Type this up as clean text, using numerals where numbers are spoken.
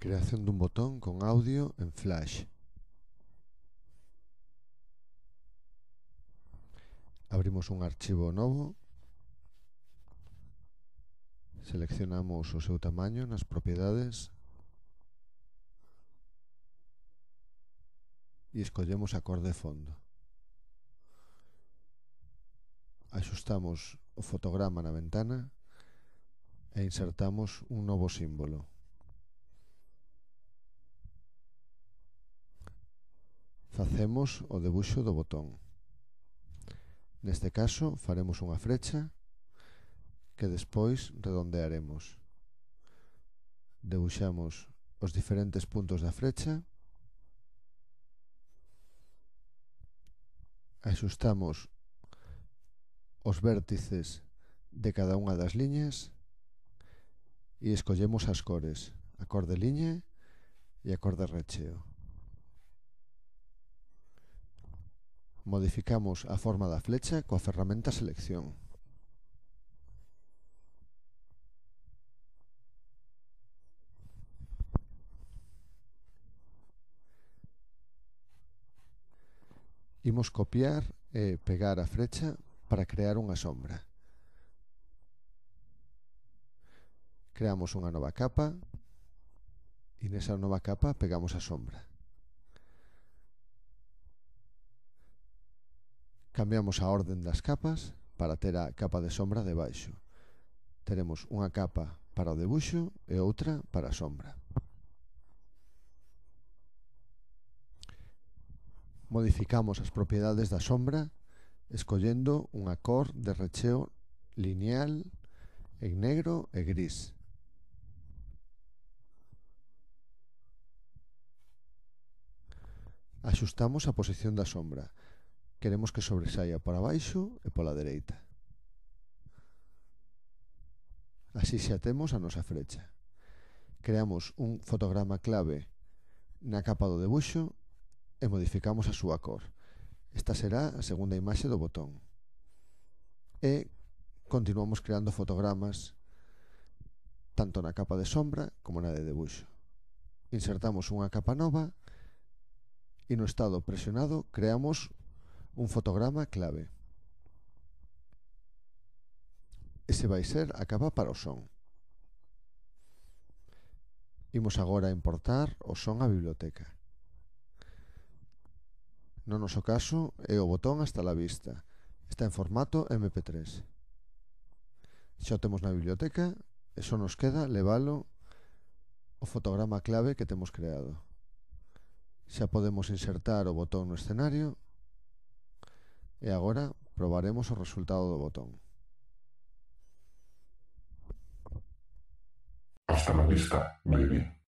Creación dun botón con audio en Flash. Abrimos un archivo novo. Seleccionamos o seu tamaño nas propiedades e escollemos a cor de fondo. Axustamos o fotograma na ventana e insertamos un novo símbolo. Facemos o debuxo do botón. Neste caso faremos unha frecha que despois redondearemos. Debuxamos os diferentes puntos da frecha. Axustamos os vértices de cada unha das liñas e escollemos as cores, a cor de liña e a cor de recheo. Modificamos a forma da flecha coa ferramenta selección. Imos copiar e pegar a flecha para crear unha sombra. Creamos unha nova capa e nesa nova capa pegamos a sombra. Cambiamos a orden das capas para ter a capa de sombra debaixo. Teremos unha capa para o debuxo e outra para a sombra. Modificamos as propiedades da sombra escollendo unha cor de recheo lineal en negro e gris. Axustamos a posición da sombra. Queremos que sobresaia para baixo e pola dereita. Así xa temos a nosa frecha. Creamos un fotograma clave na capa do debuxo e modificamos a súa cor. Esta será a segunda imaxe do botón. E continuamos creando fotogramas tanto na capa de sombra como na de debuxo. Insertamos unha capa nova e no estado presionado creamos un fotograma clave. Ese vai ser a capa para o son. Imos agora importar o son á biblioteca. No noso caso é o botón hasta la vista. Está en formato MP3. Xa o temos na biblioteca e só nos queda levalo ao fotograma clave que temos creado. Xa podemos insertar o botón no escenario e agora probaremos o resultado do botón. Hasta la vista, baby.